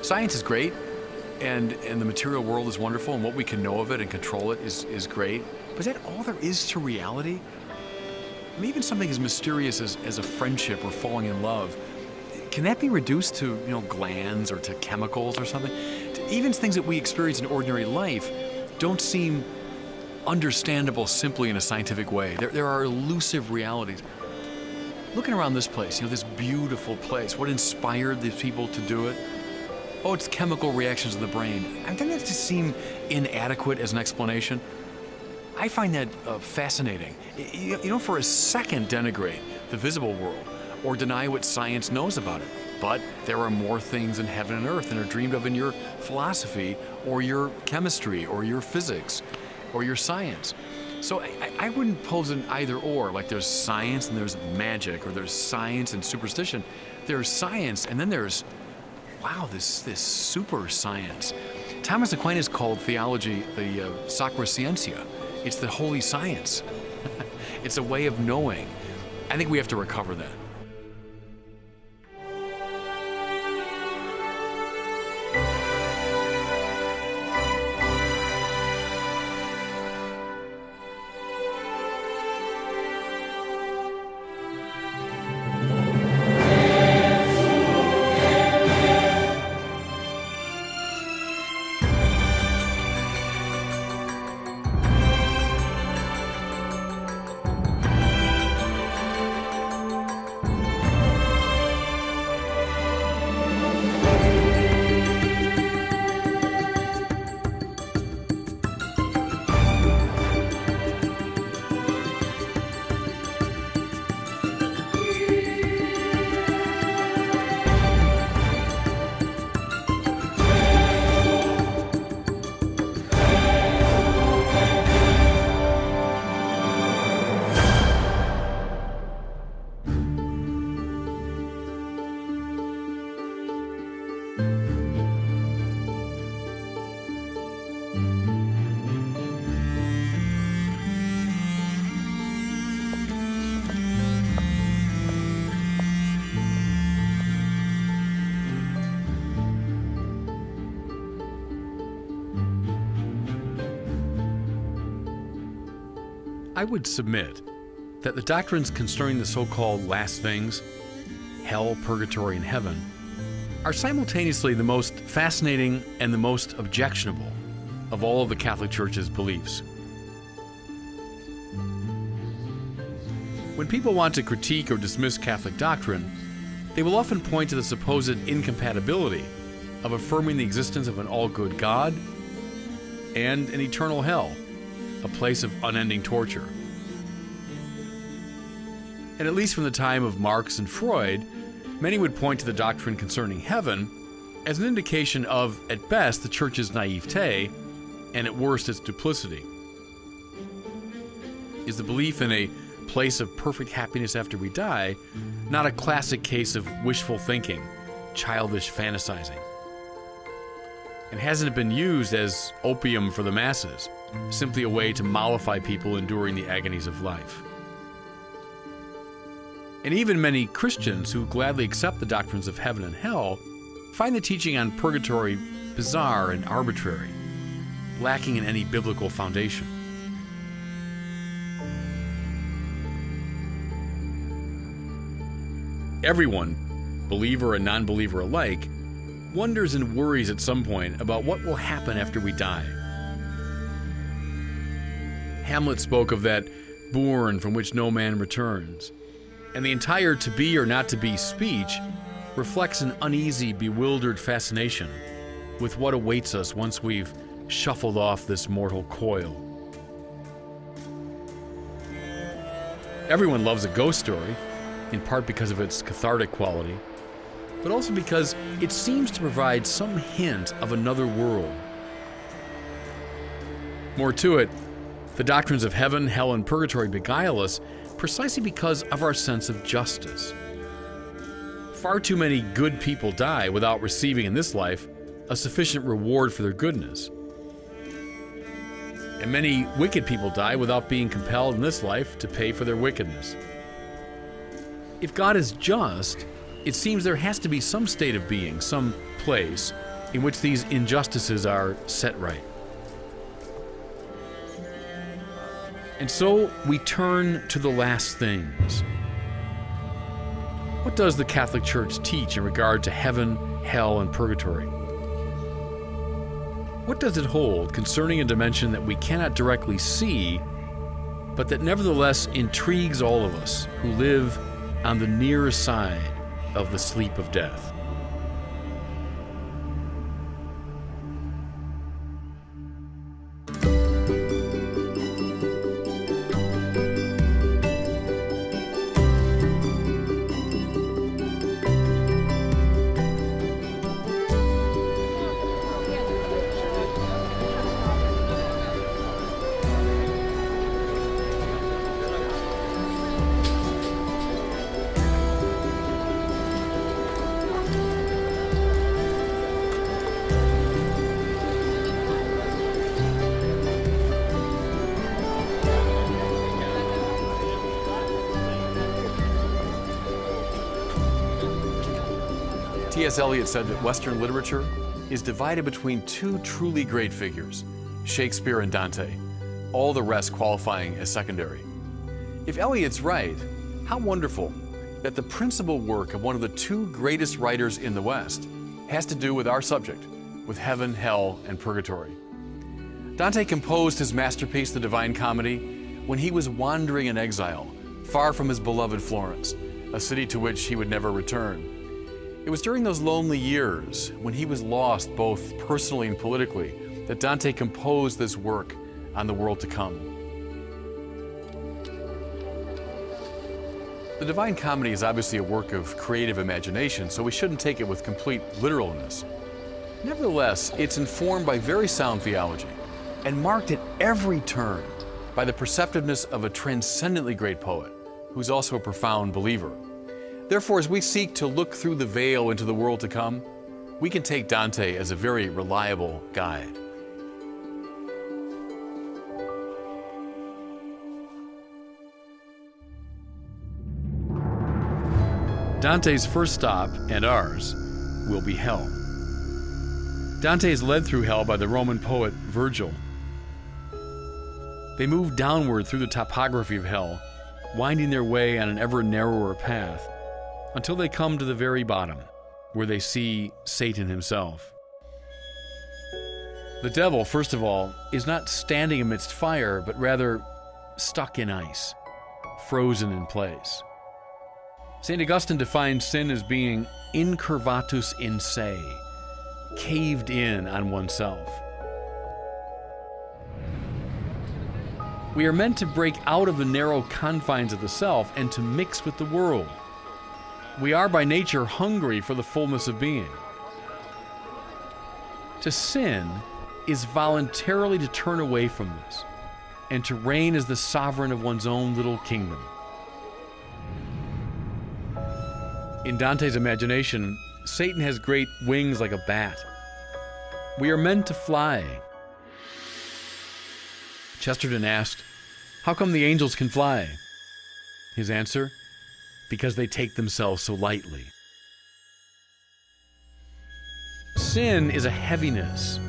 Science is great, and the material world is wonderful, and what we can know of it and control it is great. But is that all there is to reality? I mean, even something as mysterious as a friendship or falling in love, can that be reduced to, glands or to chemicals or something? Even things that we experience in ordinary life don't seem understandable simply in a scientific way. There are elusive realities. Looking around this place, this beautiful place, what inspired these people to do it? Oh, it's chemical reactions of the brain. Doesn't that just seem inadequate as an explanation? I find that fascinating. You don't for a second denigrate the visible world or deny what science knows about it. But there are more things in heaven and earth than are dreamed of in your philosophy or your chemistry or your physics or your science. So I wouldn't pose an either or, like there's science and there's magic, or there's science and superstition. There's science and then there's, this super science. Thomas Aquinas called theology the sacra scientia. It's the holy science. It's a way of knowing. I think we have to recover that. I would submit that the doctrines concerning the so-called last things, hell, purgatory, and heaven, are simultaneously the most fascinating and the most objectionable of all of the Catholic Church's beliefs. When people want to critique or dismiss Catholic doctrine, they will often point to the supposed incompatibility of affirming the existence of an all-good God and an eternal hell, a place of unending torture. And at least from the time of Marx and Freud, many would point to the doctrine concerning heaven as an indication of, at best, the Church's naivete, and at worst, its duplicity. Is the belief in a place of perfect happiness after we die not a classic case of wishful thinking, childish fantasizing? And hasn't it been used as opium for the masses, simply a way to mollify people enduring the agonies of life? And even many Christians who gladly accept the doctrines of heaven and hell find the teaching on purgatory bizarre and arbitrary, lacking in any biblical foundation. Everyone, believer and non-believer alike, wonders and worries at some point about what will happen after we die. Hamlet spoke of that bourne from which no man returns, and the entire to be or not to be speech reflects an uneasy, bewildered fascination with what awaits us once we've shuffled off this mortal coil. Everyone loves a ghost story, in part because of its cathartic quality, but also because it seems to provide some hint of another world. More to it, the doctrines of heaven, hell, and purgatory beguile us precisely because of our sense of justice. Far too many good people die without receiving in this life a sufficient reward for their goodness. And many wicked people die without being compelled in this life to pay for their wickedness. If God is just, it seems there has to be some state of being, some place, in which these injustices are set right. And so we turn to the last things. What does the Catholic Church teach in regard to heaven, hell, and purgatory? What does it hold concerning a dimension that we cannot directly see, but that nevertheless intrigues all of us who live on the near side of the sleep of death? T.S. Eliot said that Western literature is divided between two truly great figures, Shakespeare and Dante, all the rest qualifying as secondary. If Eliot's right, how wonderful that the principal work of one of the two greatest writers in the West has to do with our subject, with heaven, hell, and purgatory. Dante composed his masterpiece, The Divine Comedy, when he was wandering in exile, far from his beloved Florence, a city to which he would never return. It was during those lonely years, when he was lost both personally and politically, that Dante composed this work on the world to come. The Divine Comedy is obviously a work of creative imagination, so we shouldn't take it with complete literalness. Nevertheless, it's informed by very sound theology and marked at every turn by the perceptiveness of a transcendently great poet who's also a profound believer. Therefore, as we seek to look through the veil into the world to come, we can take Dante as a very reliable guide. Dante's first stop, and ours, will be hell. Dante is led through hell by the Roman poet Virgil. They move downward through the topography of hell, winding their way on an ever narrower path, until they come to the very bottom, where they see Satan himself. The devil, first of all, is not standing amidst fire, but rather stuck in ice, frozen in place. St. Augustine defines sin as being incurvatus in se, caved in on oneself. We are meant to break out of the narrow confines of the self and to mix with the world. We are by nature hungry for the fullness of being. To sin is voluntarily to turn away from this and to reign as the sovereign of one's own little kingdom. In Dante's imagination, Satan has great wings like a bat. We are meant to fly. Chesterton asked, "How come the angels can fly?" His answer, "Because they take themselves so lightly." Sin is a heaviness,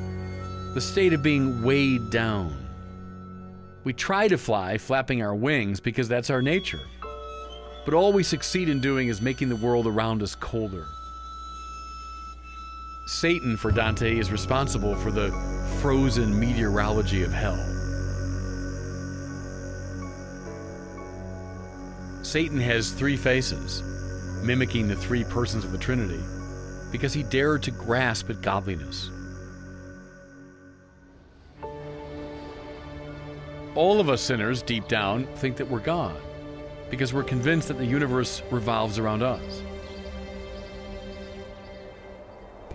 the state of being weighed down. We try to fly, flapping our wings, because that's our nature. But all we succeed in doing is making the world around us colder. Satan, for Dante, is responsible for the frozen meteorology of hell. Satan has three faces, mimicking the three persons of the Trinity, because he dared to grasp at godliness. All of us sinners, deep down, think that we're God, because we're convinced that the universe revolves around us.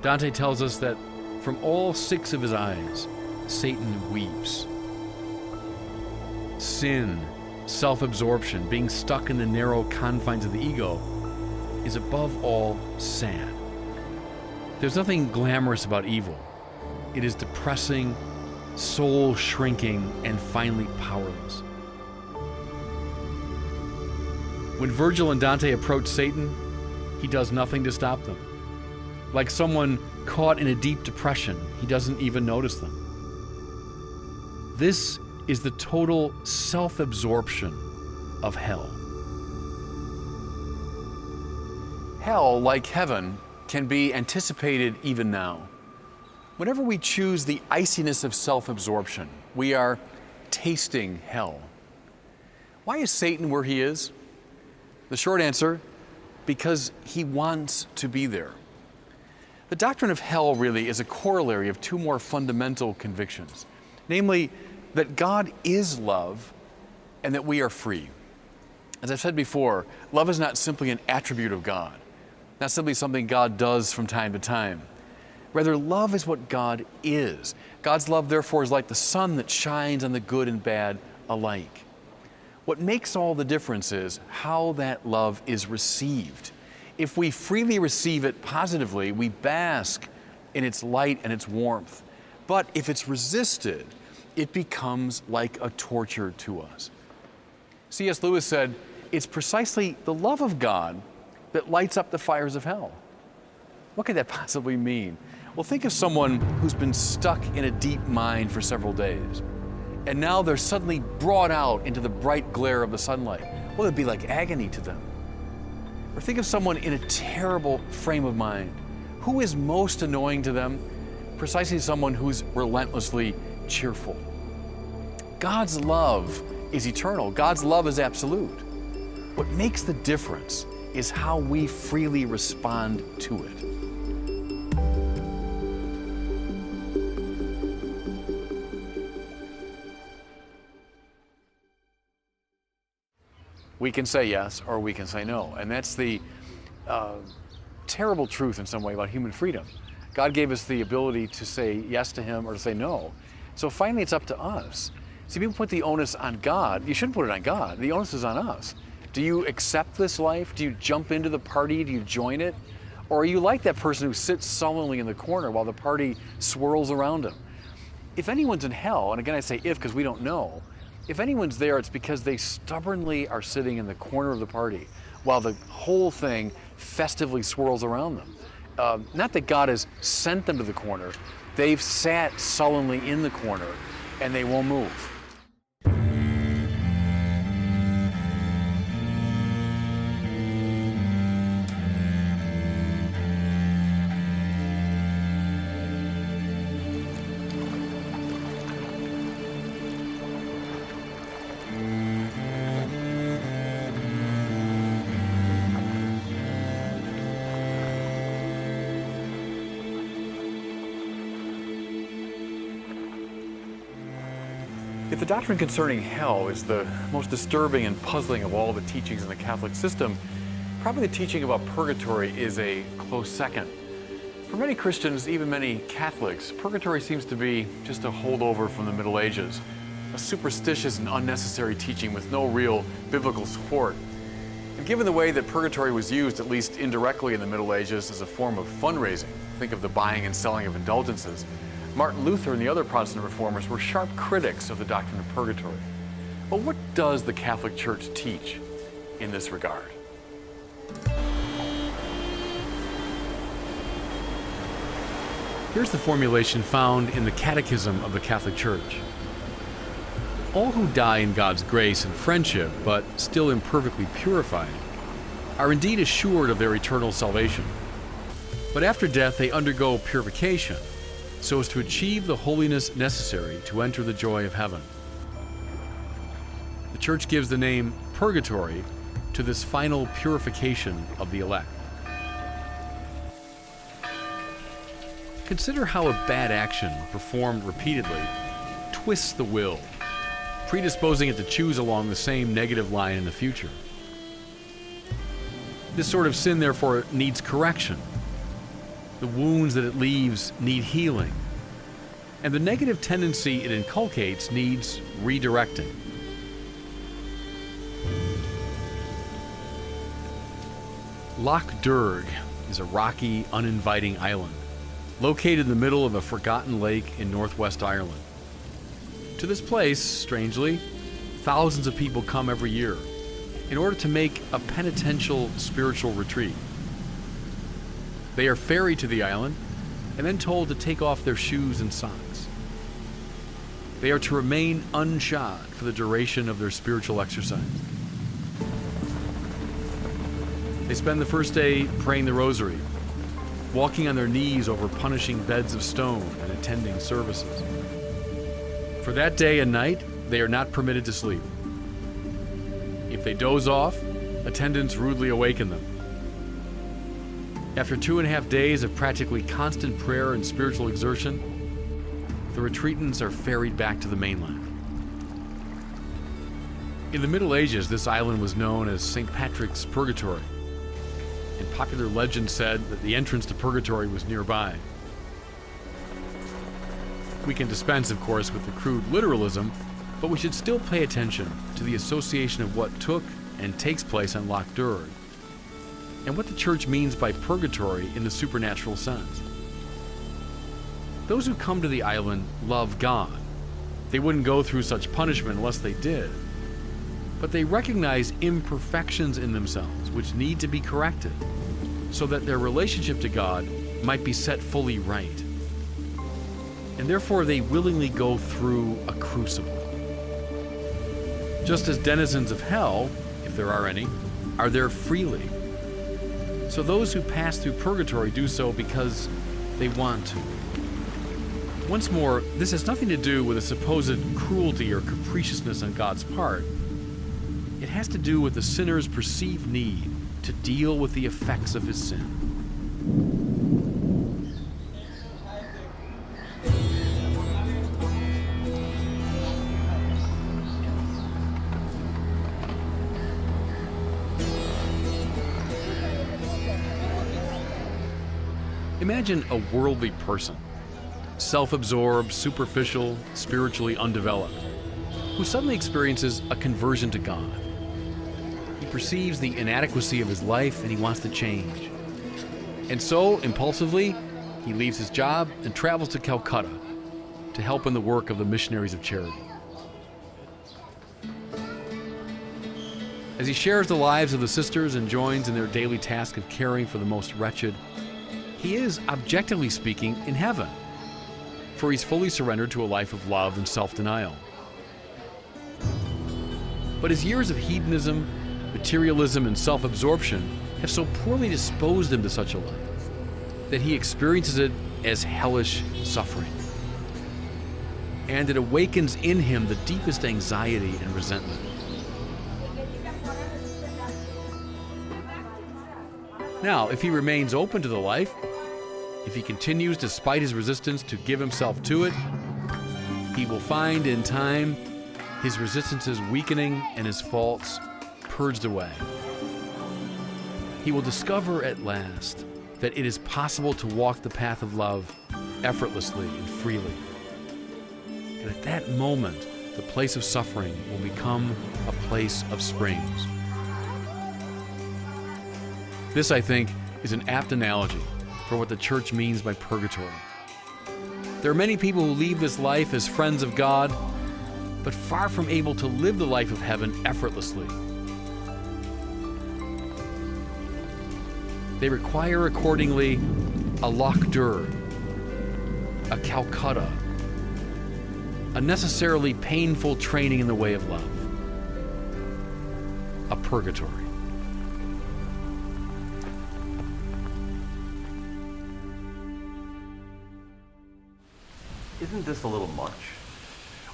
Dante tells us that from all six of his eyes, Satan weeps. Sin, self-absorption, being stuck in the narrow confines of the ego, is above all sad. There's nothing glamorous about evil. It is depressing, soul-shrinking, and finally powerless. When Virgil and Dante approach Satan, he does nothing to stop them. Like someone caught in a deep depression. He doesn't even notice them. This is the total self-absorption of hell. Hell, like heaven, can be anticipated even now. Whenever we choose the iciness of self-absorption, we are tasting hell. Why is Satan where he is? The short answer, because he wants to be there. The doctrine of hell really is a corollary of two more fundamental convictions, namely that God is love and that we are free. As I've said before, love is not simply an attribute of God, not simply something God does from time to time. Rather, love is what God is. God's love, therefore, is like the sun that shines on the good and bad alike. What makes all the difference is how that love is received. If we freely receive it positively, we bask in its light and its warmth. But if it's resisted, it becomes like a torture to us. C.S. Lewis said, "It's precisely the love of God that lights up the fires of hell." What could that possibly mean? Well, think of someone who's been stuck in a deep mine for several days, and now they're suddenly brought out into the bright glare of the sunlight. Well, it'd be like agony to them. Or think of someone in a terrible frame of mind. Who is most annoying to them? Precisely someone who's relentlessly cheerful. God's love is eternal. God's love is absolute. What makes the difference is how we freely respond to it. We can say yes or we can say no. And that's the terrible truth in some way about human freedom. God gave us the ability to say yes to Him or to say no. So finally it's up to us. See, people put the onus on God. You shouldn't put it on God. The onus is on us. Do you accept this life? Do you jump into the party? Do you join it? Or are you like that person who sits sullenly in the corner while the party swirls around him? If anyone's in hell, and again I say if because we don't know, if anyone's there, it's because they stubbornly are sitting in the corner of the party while the whole thing festively swirls around them. Not that God has sent them to the corner. They've sat sullenly in the corner and they won't move. If the doctrine concerning hell is the most disturbing and puzzling of all the teachings in the Catholic system, probably the teaching about purgatory is a close second. For many Christians, even many Catholics, purgatory seems to be just a holdover from the Middle Ages, a superstitious and unnecessary teaching with no real biblical support. And given the way that purgatory was used, at least indirectly in the Middle Ages, as a form of fundraising, think of the buying and selling of indulgences, Martin Luther and the other Protestant reformers were sharp critics of the doctrine of purgatory. But what does the Catholic Church teach in this regard? Here's the formulation found in the Catechism of the Catholic Church. All who die in God's grace and friendship, but still imperfectly purified, are indeed assured of their eternal salvation. But after death they undergo purification, so as to achieve the holiness necessary to enter the joy of heaven. The Church gives the name purgatory to this final purification of the elect. Consider how a bad action performed repeatedly twists the will, predisposing it to choose along the same negative line in the future. This sort of sin, therefore, needs correction. The wounds that it leaves need healing, and the negative tendency it inculcates needs redirecting. Loch Derg is a rocky, uninviting island located in the middle of a forgotten lake in northwest Ireland. To this place, strangely, thousands of people come every year in order to make a penitential spiritual retreat. They are ferried to the island, and then told to take off their shoes and socks. They are to remain unshod for the duration of their spiritual exercise. They spend the first day praying the rosary, walking on their knees over punishing beds of stone and attending services. For that day and night, they are not permitted to sleep. If they doze off, attendants rudely awaken them. After 2.5 days of practically constant prayer and spiritual exertion, the retreatants are ferried back to the mainland. In the Middle Ages, this island was known as St. Patrick's Purgatory, and popular legend said that the entrance to Purgatory was nearby. We can dispense, of course, with the crude literalism, but we should still pay attention to the association of what took and takes place on Loch Durrd, and what the Church means by purgatory in the supernatural sense. Those who come to the island love God. They wouldn't go through such punishment unless they did. But they recognize imperfections in themselves which need to be corrected so that their relationship to God might be set fully right. And therefore they willingly go through a crucible. Just as denizens of hell, if there are any, are there freely. So those who pass through purgatory do so because they want to. Once more, this has nothing to do with a supposed cruelty or capriciousness on God's part. It has to do with the sinner's perceived need to deal with the effects of his sin. Imagine a worldly person, self-absorbed, superficial, spiritually undeveloped, who suddenly experiences a conversion to God. He perceives the inadequacy of his life and he wants to change. And so, impulsively, he leaves his job and travels to Calcutta to help in the work of the missionaries of charity. As he shares the lives of the sisters and joins in their daily task of caring for the most wretched, he is, objectively speaking, in heaven, for he's fully surrendered to a life of love and self-denial. But his years of hedonism, materialism, and self-absorption have so poorly disposed him to such a life that he experiences it as hellish suffering. And it awakens in him the deepest anxiety and resentment. Now, if he remains open to the life, if he continues despite his resistance to give himself to it, he will find in time his resistances weakening and his faults purged away. He will discover at last that it is possible to walk the path of love effortlessly and freely. And at that moment, the place of suffering will become a place of springs. This, I think, is an apt analogy for what the Church means by purgatory. There are many people who leave this life as friends of God, but far from able to live the life of heaven effortlessly. They require, accordingly, a Loch Durrd, a Calcutta, a necessarily painful training in the way of love, a purgatory. Isn't this a little much?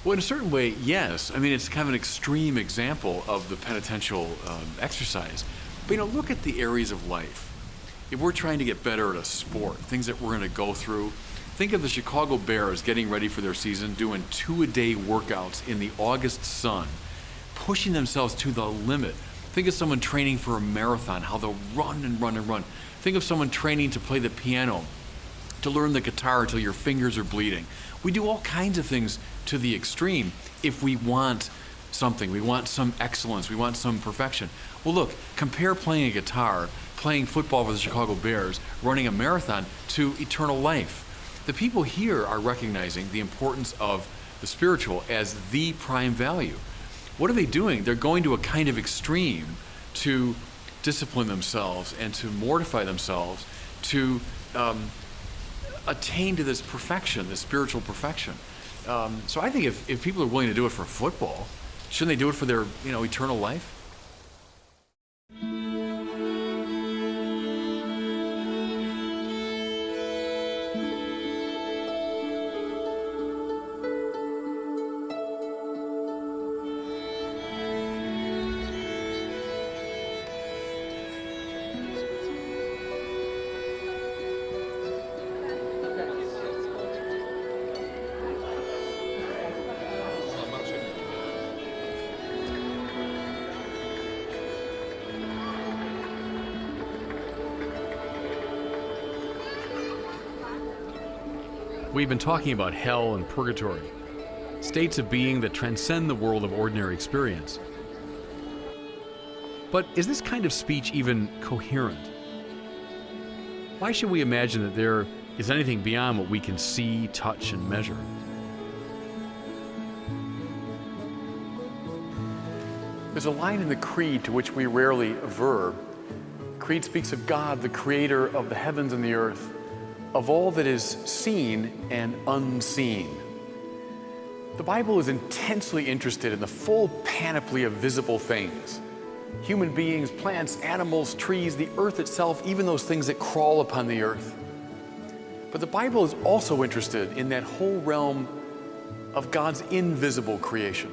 Well, in a certain way, yes. I mean, it's kind of an extreme example of the penitential exercise. But, look at the areas of life. If we're trying to get better at a sport, things that we're going to go through, think of the Chicago Bears getting ready for their season, doing 2-a-day workouts in the August sun, pushing themselves to the limit. Think of someone training for a marathon, how they'll run and run and run. Think of someone training to play the piano, to learn the guitar until your fingers are bleeding. We do all kinds of things to the extreme if we want something. We want some excellence. We want some perfection. Well, look, compare playing a guitar, playing football for the Chicago Bears, running a marathon to eternal life. The people here are recognizing the importance of the spiritual as the prime value. What are they doing? They're going to a kind of extreme to discipline themselves and to mortify themselves, to attain to this perfection, this spiritual perfection. So I think if people are willing to do it for football, shouldn't they do it for their eternal life? We've been talking about hell and purgatory, states of being that transcend the world of ordinary experience. But is this kind of speech even coherent? Why should we imagine that there is anything beyond what we can see, touch, and measure? There's a line in the Creed to which we rarely aver. Creed speaks of God, the creator of the heavens and the earth, of all that is seen and unseen. The Bible is intensely interested in the full panoply of visible things. Human beings, plants, animals, trees, the earth itself, even those things that crawl upon the earth. But the Bible is also interested in that whole realm of God's invisible creation,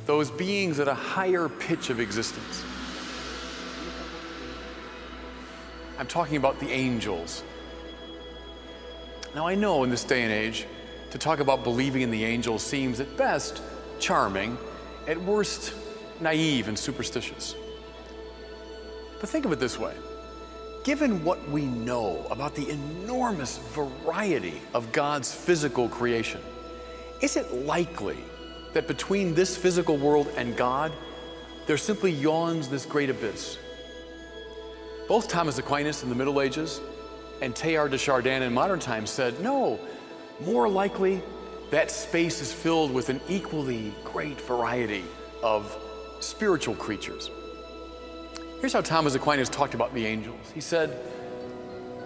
those beings at a higher pitch of existence. I'm talking about the angels. Now, I know in this day and age, to talk about believing in the angels seems at best charming, at worst naive and superstitious. But think of it this way. Given what we know about the enormous variety of God's physical creation, is it likely that between this physical world and God, there simply yawns this great abyss? Both Thomas Aquinas in the Middle Ages and Teilhard de Chardin in modern times said, no, more likely that space is filled with an equally great variety of spiritual creatures. Here's how Thomas Aquinas talked about the angels. He said,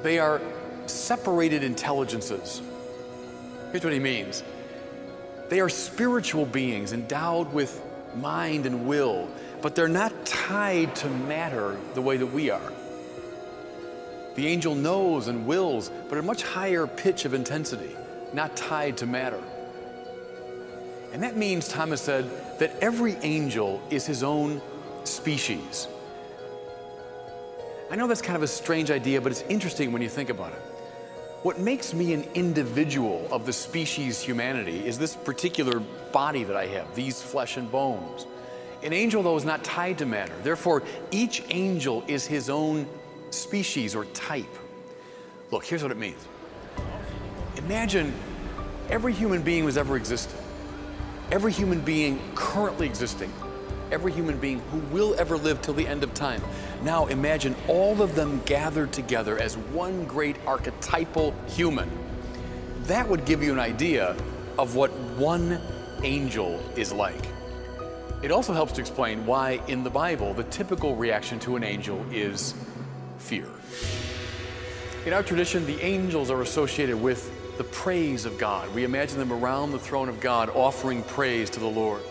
they are separated intelligences. Here's what he means. They are spiritual beings endowed with mind and will, but they're not tied to matter the way that we are. The angel knows and wills, but at a much higher pitch of intensity, not tied to matter. And that means, Thomas said, that every angel is his own species. I know that's kind of a strange idea, but it's interesting when you think about it. What makes me an individual of the species humanity is this particular body that I have, these flesh and bones. An angel, though, is not tied to matter. Therefore, each angel is his own species or type. Look, here's what it means. Imagine every human being who's ever existed, every human being currently existing, every human being who will ever live till the end of time. Now imagine all of them gathered together as one great archetypal human. That would give you an idea of what one angel is like. It also helps to explain why in the Bible the typical reaction to an angel is fear. In our tradition, the angels are associated with the praise of God. We imagine them around the throne of God offering praise to the Lord.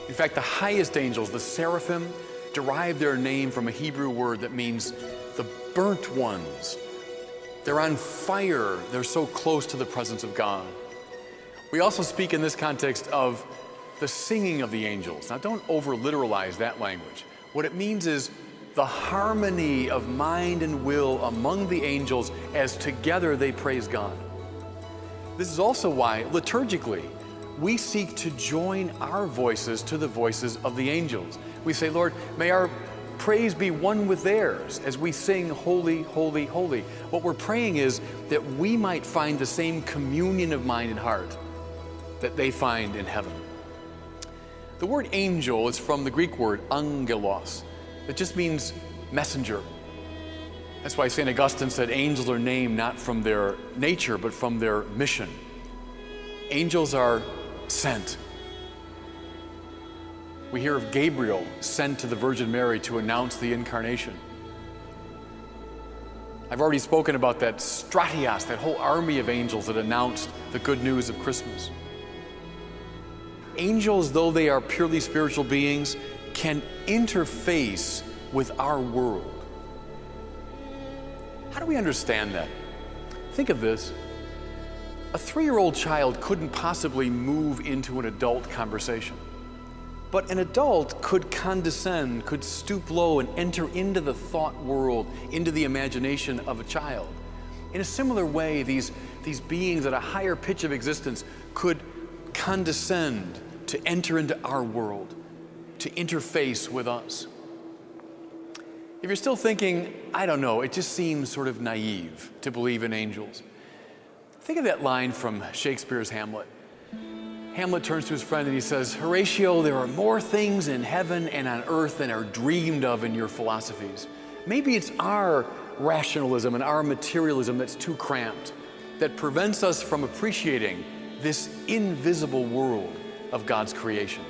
In fact, the highest angels, the seraphim, derive their name from a Hebrew word that means the burnt ones. They're on fire. They're so close to the presence of God. We also speak in this context of the singing of the angels. Now, don't over-literalize that language. What it means is the harmony of mind and will among the angels as together they praise God. This is also why, liturgically, we seek to join our voices to the voices of the angels. We say, Lord, may our praise be one with theirs as we sing, holy, holy, holy. What we're praying is that we might find the same communion of mind and heart that they find in heaven. The word angel is from the Greek word angelos. It just means messenger. That's why St. Augustine said angels are named not from their nature, but from their mission. Angels are sent. We hear of Gabriel sent to the Virgin Mary to announce the incarnation. I've already spoken about that stratios, that whole army of angels that announced the good news of Christmas. Angels, though they are purely spiritual beings, can interface with our world. How do we understand that? Think of this. A 3-year-old child couldn't possibly move into an adult conversation. But an adult could condescend, could stoop low and enter into the thought world, into the imagination of a child. In a similar way, these beings at a higher pitch of existence could condescend to enter into our world, to interface with us. If you're still thinking, I don't know, it just seems sort of naive to believe in angels, think of that line from Shakespeare's Hamlet. Hamlet turns to his friend and he says, Horatio, there are more things in heaven and on earth than are dreamed of in your philosophies. Maybe it's our rationalism and our materialism that's too cramped, that prevents us from appreciating this invisible world of God's creation.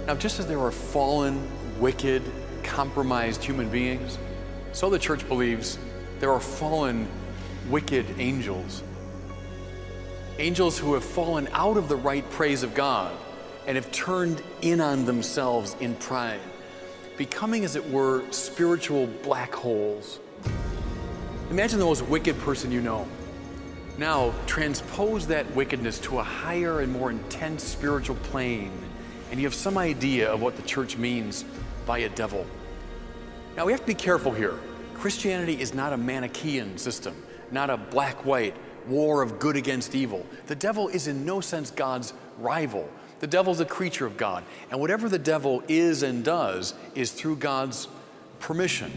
Now, just as there are fallen, wicked, compromised human beings, so the church believes there are fallen, wicked angels. Angels who have fallen out of the right praise of God and have turned in on themselves in pride, becoming, as it were, spiritual black holes. Imagine the most wicked person you know. Now, transpose that wickedness to a higher and more intense spiritual plane, and you have some idea of what the church means by a devil. Now, we have to be careful here. Christianity is not a Manichaean system, not a black-white war of good against evil. The devil is in no sense God's rival. The devil's a creature of God, and whatever the devil is and does is through God's permission.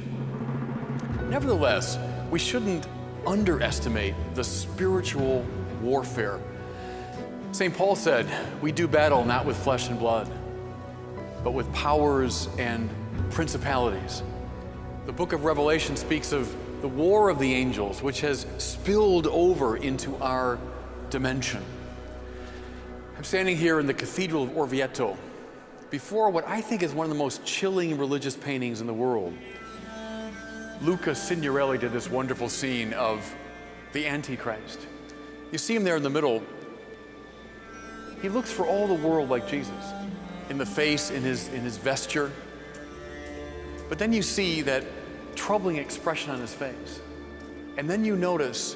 Nevertheless, we shouldn't underestimate the spiritual warfare. St. Paul said, we do battle not with flesh and blood, but with powers and principalities. The book of Revelation speaks of the war of the angels, which has spilled over into our dimension. I'm standing here in the Cathedral of Orvieto before what I think is one of the most chilling religious paintings in the world. Luca Signorelli did this wonderful scene of the Antichrist. You see him there in the middle. He looks for all the world like Jesus, in the face, in his vesture. But then you see that troubling expression on his face. And then you notice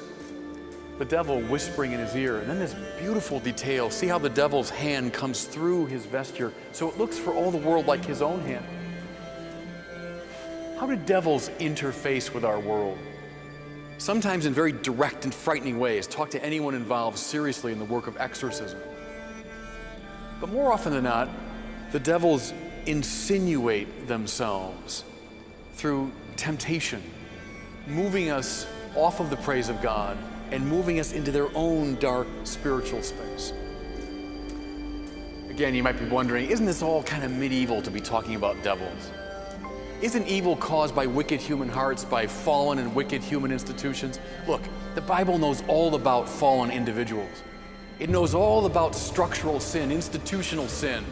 the devil whispering in his ear. And then this beautiful detail. See how the devil's hand comes through his vesture, so it looks for all the world like his own hand. How do devils interface with our world? Sometimes in very direct and frightening ways. Talk to anyone involved seriously in the work of exorcism. But more often than not, the devils insinuate themselves through temptation, moving us off of the praise of God and moving us into their own dark spiritual space. Again, you might be wondering, isn't this all kind of medieval to be talking about devils? Isn't evil caused by wicked human hearts, by fallen and wicked human institutions? Look, the Bible knows all about fallen individuals. It knows all about structural sin, institutional sin.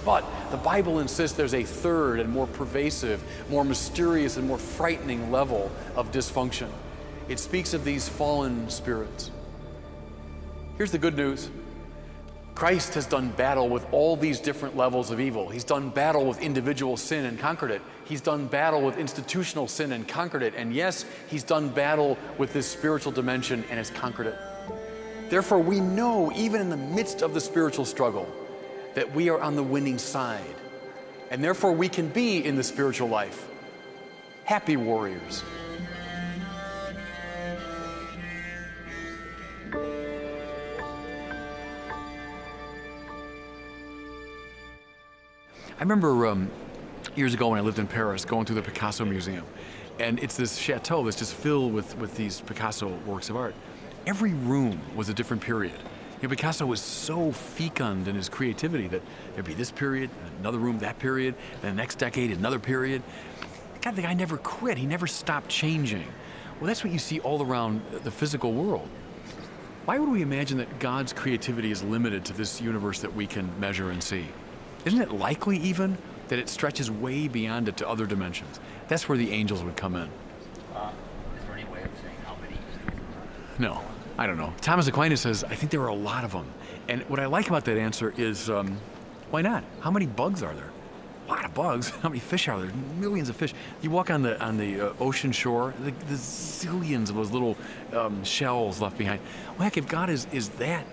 But the Bible insists there's a third and more pervasive, more mysterious and more frightening level of dysfunction. It speaks of these fallen spirits. Here's the good news. Christ has done battle with all these different levels of evil. He's done battle with individual sin and conquered it. He's done battle with institutional sin and conquered it. And yes, he's done battle with this spiritual dimension and has conquered it. Therefore, we know, even in the midst of the spiritual struggle, that we are on the winning side. And therefore, we can be in the spiritual life happy warriors. I remember years ago when I lived in Paris, going through the Picasso Museum. And it's this chateau that's just filled with these Picasso works of art. Every room was a different period. You know, Picasso was so fecund in his creativity that there'd be this period, another room, that period, then the next decade, another period. God, the guy never quit. He never stopped changing. Well, that's what you see all around the physical world. Why would we imagine that God's creativity is limited to this universe that we can measure and see? Isn't it likely even that it stretches way beyond it to other dimensions? That's where the angels would come in. Is there any way of saying how many? No, I don't know. Thomas Aquinas says, I think there are a lot of them. And what I like about that answer is, why not? How many bugs are there? A lot of bugs. How many fish are there? Millions of fish. You walk on the ocean shore, the zillions of those little shells left behind. Well, heck, if God is that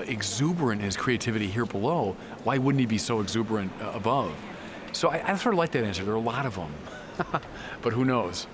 exuberant in his creativity here below, why wouldn't he be so exuberant above? So I sort of like that answer. There are a lot of them. But who knows?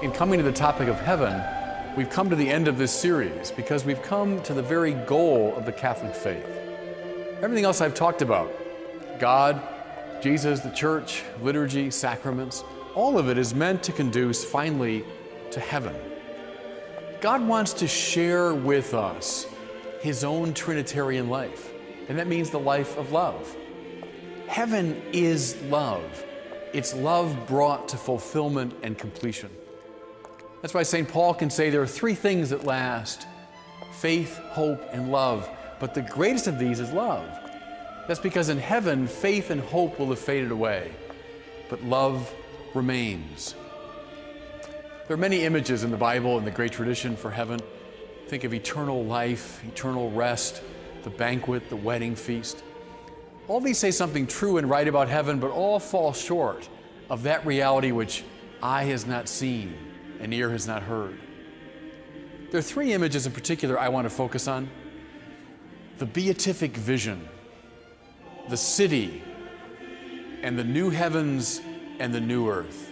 In coming to the topic of heaven, we've come to the end of this series because we've come to the very goal of the Catholic faith. Everything else I've talked about, God, Jesus, the church, liturgy, sacraments, all of it is meant to conduce finally to heaven. God wants to share with us his own Trinitarian life, and that means the life of love. Heaven is love. It's love brought to fulfillment and completion. That's why St. Paul can say there are three things that last: faith, hope, and love. But the greatest of these is love. That's because in heaven, faith and hope will have faded away, but love remains. There are many images in the Bible and the great tradition for heaven. Think of eternal life, eternal rest, the banquet, the wedding feast. All these say something true and right about heaven, but all fall short of that reality which eye has not seen and ear has not heard. There are three images in particular I want to focus on: the beatific vision, the city, and the new heavens and the new earth.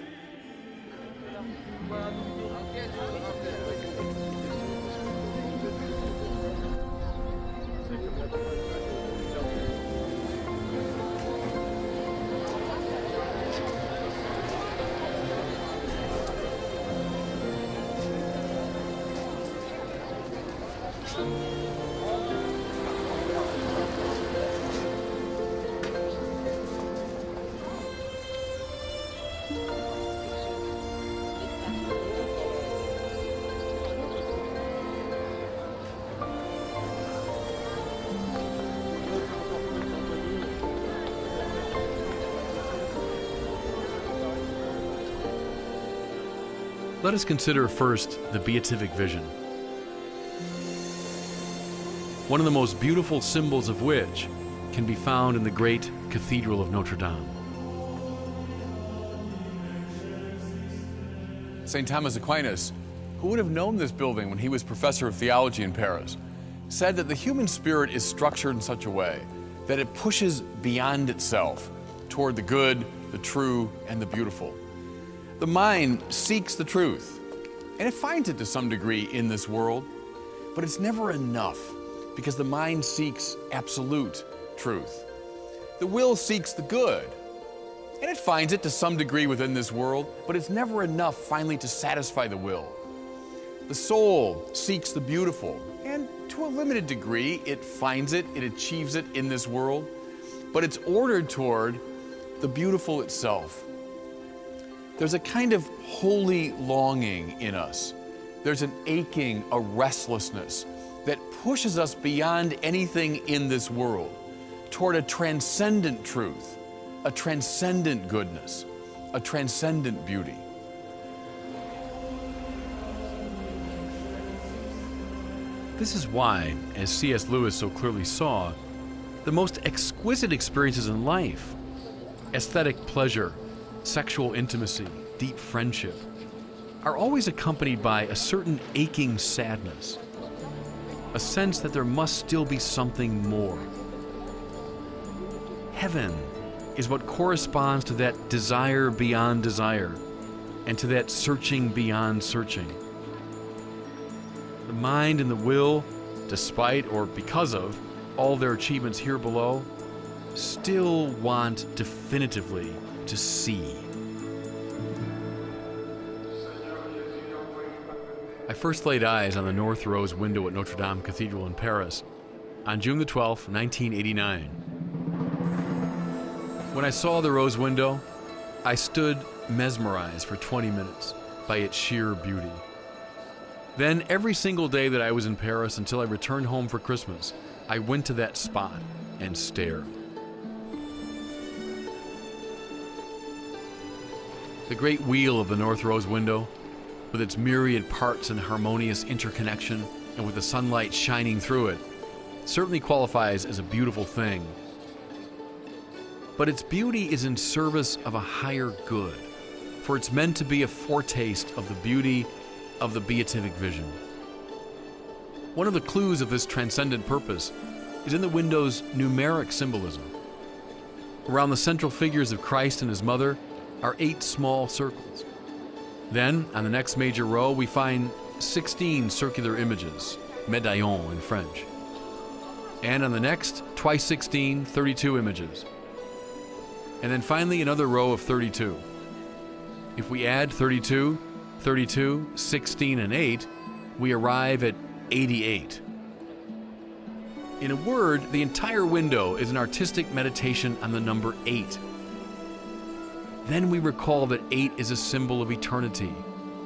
Let us consider first the beatific vision, one of the most beautiful symbols of which can be found in the great Cathedral of Notre Dame. St. Thomas Aquinas, who would have known this building when he was professor of theology in Paris, said that the human spirit is structured in such a way that it pushes beyond itself toward the good, the true, and the beautiful. The mind seeks the truth, and it finds it to some degree in this world, but it's never enough because the mind seeks absolute truth. The will seeks the good, and it finds it to some degree within this world, but it's never enough finally to satisfy the will. The soul seeks the beautiful, and to a limited degree, it finds it, it achieves it in this world, but it's ordered toward the beautiful itself. There's a kind of holy longing in us. There's an aching, a restlessness that pushes us beyond anything in this world toward a transcendent truth, a transcendent goodness, a transcendent beauty. This is why, as C.S. Lewis so clearly saw, the most exquisite experiences in life, aesthetic pleasure, sexual intimacy, deep friendship, are always accompanied by a certain aching sadness, a sense that there must still be something more. Heaven is what corresponds to that desire beyond desire and to that searching beyond searching. The mind and the will, despite or because of all their achievements here below, still want definitively to see. I first laid eyes on the North Rose window at Notre Dame Cathedral in Paris on June the 12th, 1989. When I saw the rose window, I stood mesmerized for 20 minutes by its sheer beauty. Then, every single day that I was in Paris until I returned home for Christmas, I went to that spot and stared. The great wheel of the North Rose window, with its myriad parts and harmonious interconnection, and with the sunlight shining through it, certainly qualifies as a beautiful thing. But its beauty is in service of a higher good, for it's meant to be a foretaste of the beauty of the beatific vision. One of the clues of this transcendent purpose is in the window's numeric symbolism. Around the central figures of Christ and his mother are 8 small circles. Then, on the next major row, we find 16 circular images, médaillons in French. And on the next, twice 16, 32 images. And then finally, another row of 32. If we add 32, 32, 16, and 8, we arrive at 88. In a word, the entire window is an artistic meditation on the number 8. Then we recall that 8 is a symbol of eternity,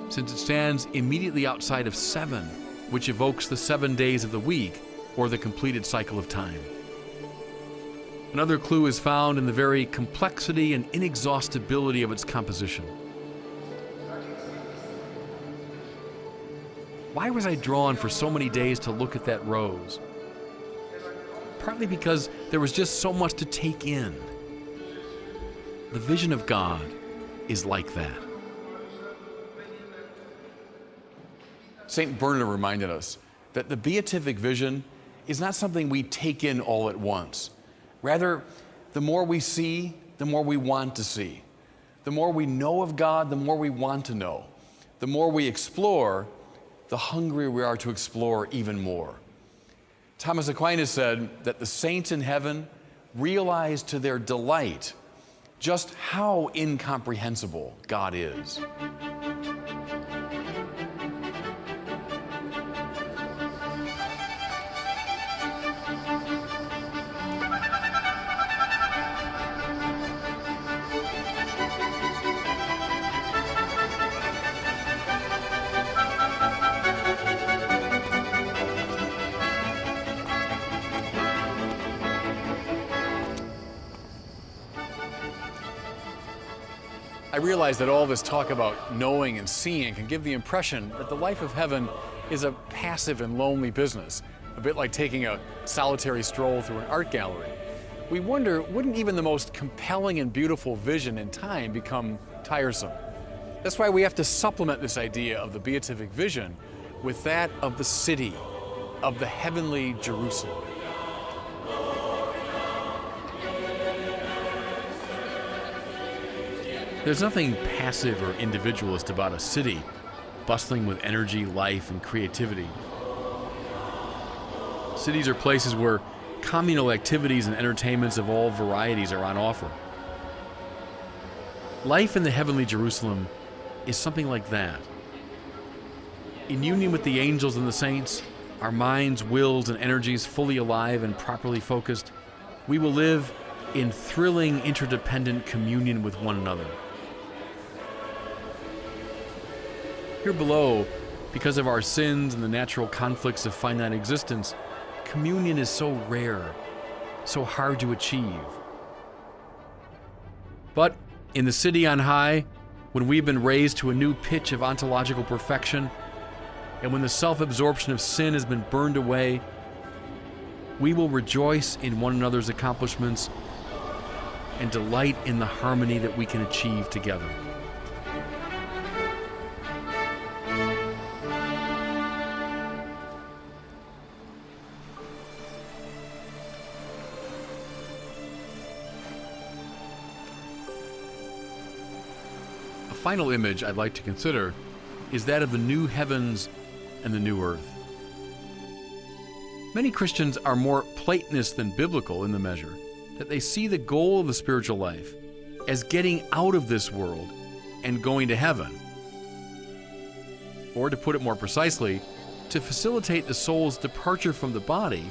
since it stands immediately outside of 7, which evokes the 7 days of the week, or the completed cycle of time. Another clue is found in the very complexity and inexhaustibility of its composition. Why was I drawn for so many days to look at that rose? Partly because there was just so much to take in. The vision of God is like that. St. Bernard reminded us that the beatific vision is not something we take in all at once. Rather, the more we see, the more we want to see. The more we know of God, the more we want to know. The more we explore, the hungrier we are to explore even more. Thomas Aquinas said that the saints in heaven realize to their delight just how incomprehensible God is. I realize that all this talk about knowing and seeing can give the impression that the life of heaven is a passive and lonely business, a bit like taking a solitary stroll through an art gallery. We wonder, wouldn't even the most compelling and beautiful vision in time become tiresome? That's why we have to supplement this idea of the beatific vision with that of the city, of the heavenly Jerusalem. There's nothing passive or individualist about a city, bustling with energy, life, and creativity. Cities are places where communal activities and entertainments of all varieties are on offer. Life in the heavenly Jerusalem is something like that. In union with the angels and the saints, our minds, wills, and energies fully alive and properly focused, we will live in thrilling, interdependent communion with one another. Here below, because of our sins and the natural conflicts of finite existence, communion is so rare, so hard to achieve. But in the city on high, when we've been raised to a new pitch of ontological perfection, and when the self-absorption of sin has been burned away, we will rejoice in one another's accomplishments and delight in the harmony that we can achieve together. A final image I'd like to consider is that of the new heavens and the new earth. Many Christians are more Platonist than biblical in the measure that they see the goal of the spiritual life as getting out of this world and going to heaven. Or to put it more precisely, to facilitate the soul's departure from the body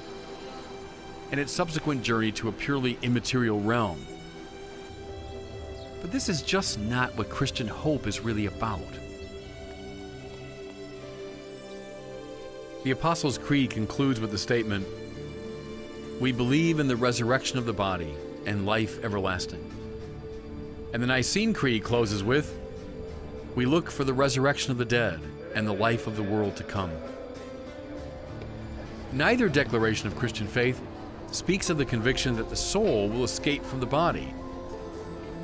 and its subsequent journey to a purely immaterial realm. But this is just not what Christian hope is really about. The Apostles' Creed concludes with the statement, "We believe in the resurrection of the body and life everlasting." And the Nicene Creed closes with, "We look for the resurrection of the dead and the life of the world to come." Neither declaration of Christian faith speaks of the conviction that the soul will escape from the body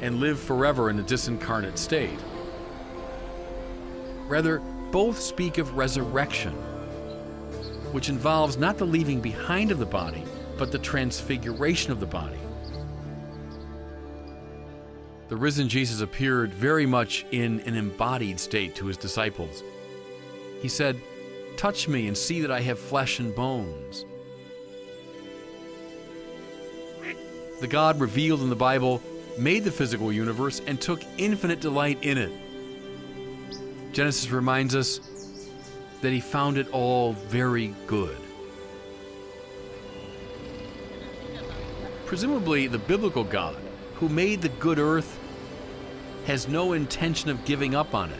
and live forever in a disincarnate state. Rather, both speak of resurrection, which involves not the leaving behind of the body, but the transfiguration of the body. The risen Jesus appeared very much in an embodied state to his disciples. He said, "Touch me and see that I have flesh and bones." The God revealed in the Bible made the physical universe and took infinite delight in it. Genesis reminds us that he found it all very good. Presumably, the biblical God, who made the good earth, has no intention of giving up on it,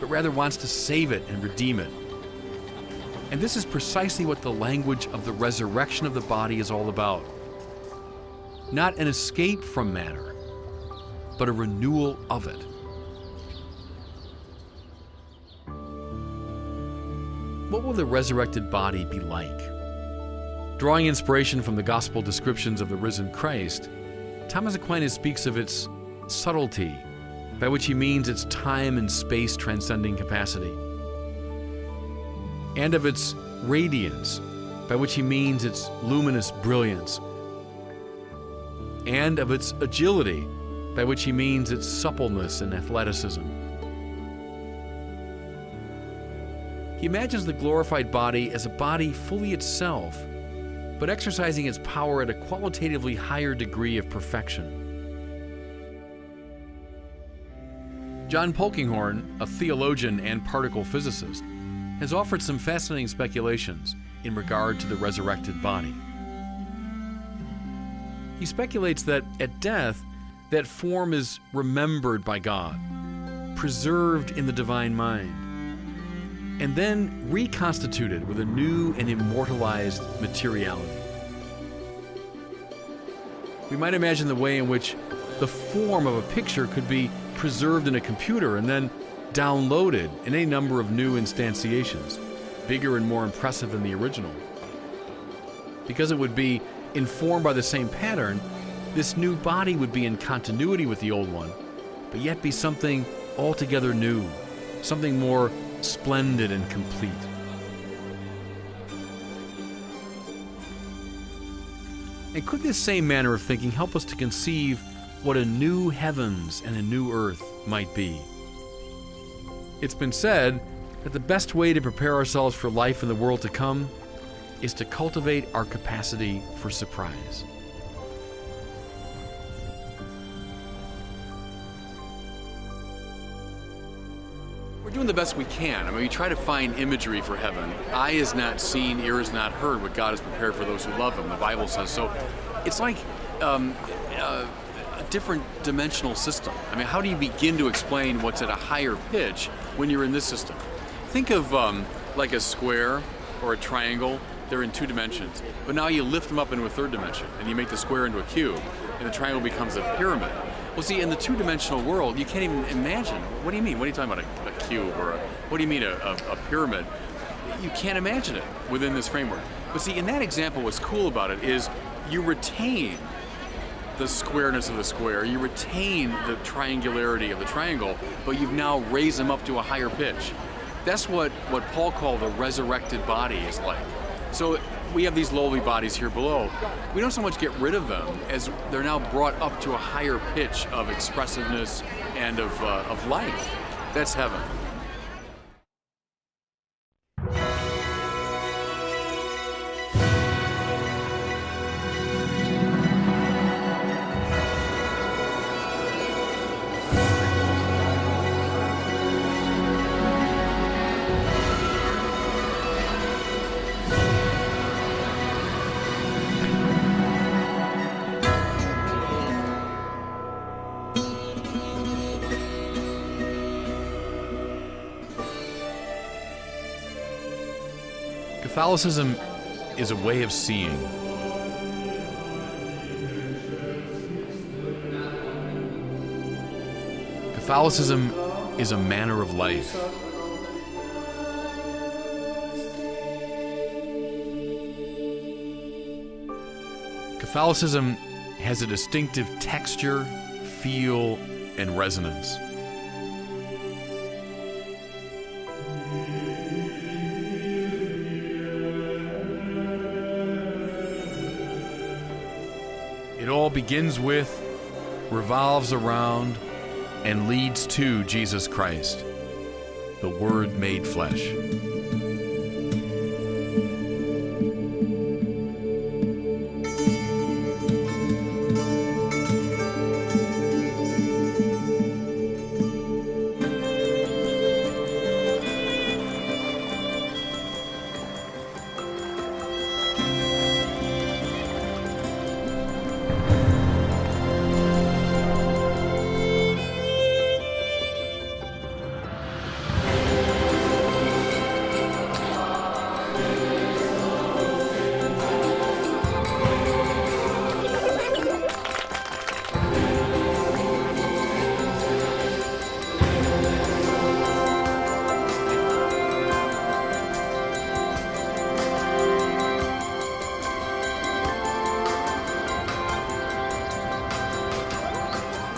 but rather wants to save it and redeem it. And this is precisely what the language of the resurrection of the body is all about. Not an escape from matter, but a renewal of it. What will the resurrected body be like? Drawing inspiration from the gospel descriptions of the risen Christ, Thomas Aquinas speaks of its subtlety, by which he means its time and space transcending capacity, and of its radiance, by which he means its luminous brilliance, and of its agility, by which he means its suppleness and athleticism. He imagines the glorified body as a body fully itself, but exercising its power at a qualitatively higher degree of perfection. John Polkinghorne, a theologian and particle physicist, has offered some fascinating speculations in regard to the resurrected body. He speculates that at death, that form is remembered by God, preserved in the divine mind, and then reconstituted with a new and immortalized materiality. We might imagine the way in which the form of a picture could be preserved in a computer and then downloaded in a number of new instantiations, bigger and more impressive than the original. Because it would be informed by the same pattern, this new body would be in continuity with the old one, but yet be something altogether new, something more splendid and complete. And could this same manner of thinking help us to conceive what a new heavens and a new earth might be? It's been said that the best way to prepare ourselves for life in the world to come is to cultivate our capacity for surprise. We're doing the best we can. I mean, we try to find imagery for heaven. Eye is not seen, ear is not heard what God has prepared for those who love him, the Bible says. So it's like a different dimensional system. I mean, how do you begin to explain what's at a higher pitch when you're in this system? Think of like a square or a triangle. They're in two dimensions, but now you lift them up into a third dimension and you make the square into a cube and the triangle becomes a pyramid. Well, see, in the two-dimensional world, you can't even imagine. What do you mean? What are you talking about, a cube or what do you mean a pyramid? You can't imagine it within this framework. But see, in that example, what's cool about it is you retain the squareness of the square, you retain the triangularity of the triangle, but you've now raised them up to a higher pitch. That's what Paul called the resurrected body is like. So we have these lowly bodies here below. We don't so much get rid of them as they're now brought up to a higher pitch of expressiveness and of life. That's heaven. Catholicism is a way of seeing. Catholicism is a manner of life. Catholicism has a distinctive texture, feel, and resonance. It all begins with, revolves around, and leads to Jesus Christ, the Word made flesh.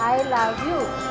I love you.